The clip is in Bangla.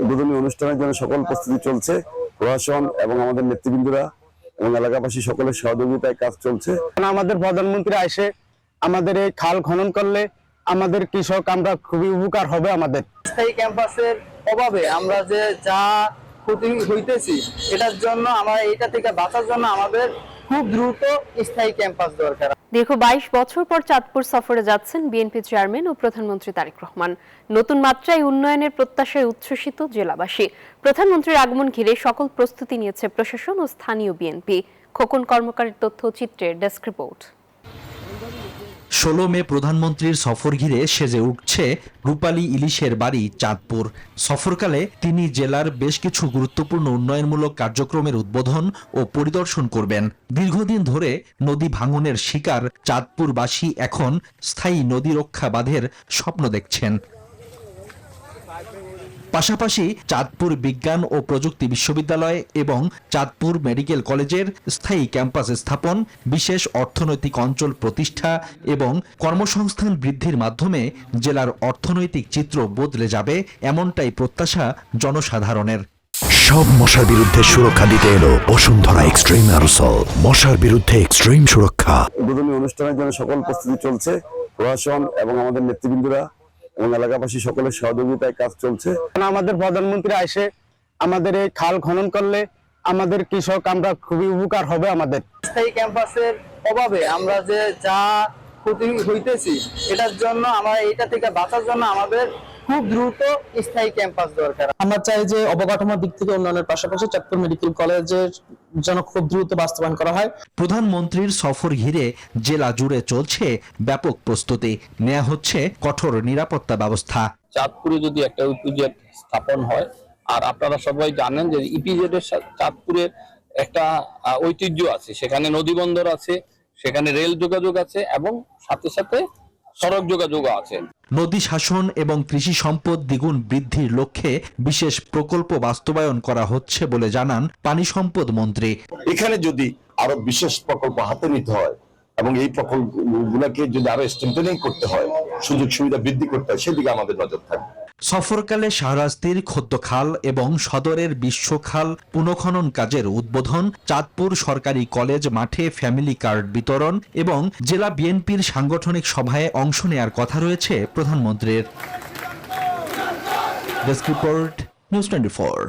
উদ্বোধনী অনুষ্ঠানের জন্য সকল প্রস্তুতি চলছে। প্রশাসন এবং আমাদের নেতৃবৃন্দরা এবং এলাকাবাসী সকলের সহযোগিতায় কাজ চলছে। আমাদের প্রধানমন্ত্রী এসে আমাদের এই খাল খনন করলে আমাদের কৃষক আমরা খুবই উপকার হবে। আমাদের স্থায়ী ক্যাম্পাসের অভাবে আমরা যে যা ক্ষতি হইতেছি, এটার জন্য আমরা এটা থেকে বাঁচার জন্য আমাদের খুব দ্রুত স্থায়ী ক্যাম্পাস দরকার। দীর্ঘ 22 বছর পর চাঁদপুর সফরে যাচ্ছেন বিএনপি চেয়ারম্যান ও প্রধানমন্ত্রী তারেক রহমান। নতুন মাত্রায় উন্নয়নের প্রত্যাশায় উচ্ছ্বসিত জেলাবাসী। প্রধানমন্ত্রীর আগমন ঘিরে সকল প্রস্তুতি নিয়েছে প্রশাসন ও স্থানীয় বিএনপি। খোকন কর্মকারের তথ্যচিত্রে ডেস্ক রিপোর্ট। 16 মে প্রধানমন্ত্রীর সফর ঘিরে সেজে উঠছে রূপালী ইলিশের বাড়ি চাঁদপুর। সফরকালে তিনি জেলার বেশ কিছু গুরুত্বপূর্ণ উন্নয়নমূলক কার্যক্রমের উদ্বোধন ও পরিদর্শন করবেন। দীর্ঘদিন ধরে নদী ভাঙনের শিকার চাঁদপুরবাসী এখন স্থায়ী নদী রক্ষা বাঁধের স্বপ্ন দেখছেন। পাশাপাশি চাঁদপুর বিজ্ঞান ও প্রযুক্তি বিশ্ববিদ্যালয় এবং চাঁদপুর মেডিকেল কলেজের স্থায়ী ক্যাম্পাস স্থাপন, বিশেষ অর্থনৈতিক অঞ্চল প্রতিষ্ঠা এবং কর্মসংস্থান বৃদ্ধির মাধ্যমে জেলার অর্থনৈতিক চিত্র বদলে যাবে, এমনটাই প্রত্যাশা জনসাধারণের। সব মশার বিরুদ্ধে সুরক্ষা দিতে এলো বসুন্ধরা এক্সট্রিম অ্যারোসল। মশার বিরুদ্ধে এক্সট্রিম সুরক্ষা। উদ্বোধনী অনুষ্ঠানের জন্য সকল প্রস্তুতি চলছে। প্রশাসন এবং আমাদের নেতৃবৃন্দরা এবং এলাকাবাসী সকলের সহযোগিতায় কাজ চলছে। আমাদের প্রধানমন্ত্রী এসে আমাদের এই খাল খনন করলে আমাদের কৃষক আমরা খুবই উপকার হবে। আমাদের স্থায়ী ক্যাম্পাসের অভাবে আমরা যে যা ক্ষতি হইতেছি, এটার জন্য আমরা এটা থেকে বাঁচার জন্য আমাদের খুব দ্রুত স্থায়ী ক্যাম্পাস দরকার। আমরা চাই যে অবকাঠামোর দিক থেকে উন্নয়নের পাশাপাশি চাঁদপুর মেডিকেল কলেজের যেন খুব দ্রুত বাস্তবায়ন করা হয়। প্রধানমন্ত্রীর সফর ঘিরে জেলা জুড়ে চলছে ব্যাপক প্রস্তুতি, নেওয়া হচ্ছে কঠোর নিরাপত্তা ব্যবস্থা। চাঁদপুরে যদি একটা ইপিজেড স্থাপন হয়, আর আপনারা সবাই জানেন যে ইপিজেড এর চাঁদপুরের একটা ঐতিহ্য আছে, সেখানে নদী বন্দর আছে, সেখানে রেল যোগাযোগ আছে এবং সাথে সাথে সড়ক যোগাযোগ আছে। নদী শাসন এবং কৃষি সম্পদ দ্বিগুণ বৃদ্ধির লক্ষ্যে বিশেষ প্রকল্প বাস্তবায়ন করা হচ্ছে বলে জানান পানি সম্পদ মন্ত্রী। এখানে যদি আরো বিশেষ প্রকল্প হাতে নিতে হয় এবং এই প্রকল্পগুলোকে যদি আরো স্ট্রেংথেনিং করতে হয়, সুযোগ সুবিধা বৃদ্ধি করতে হয়, সেদিকে আমাদের নজর থাকবে। সফরকালে শাহরাস্তির খদ্দখাল এবং সদরের বিশ্বখাল পুনঃখনন কাজের উদ্বোধন, চাঁদপুর সরকারি কলেজ মাঠে ফ্যামিলি কার্ড বিতরণ এবং জেলা বিএনপির সাংগঠনিক সভায় অংশ নেয়ার কথা রয়েছে প্রধানমন্ত্রীর। Desk report, news 24।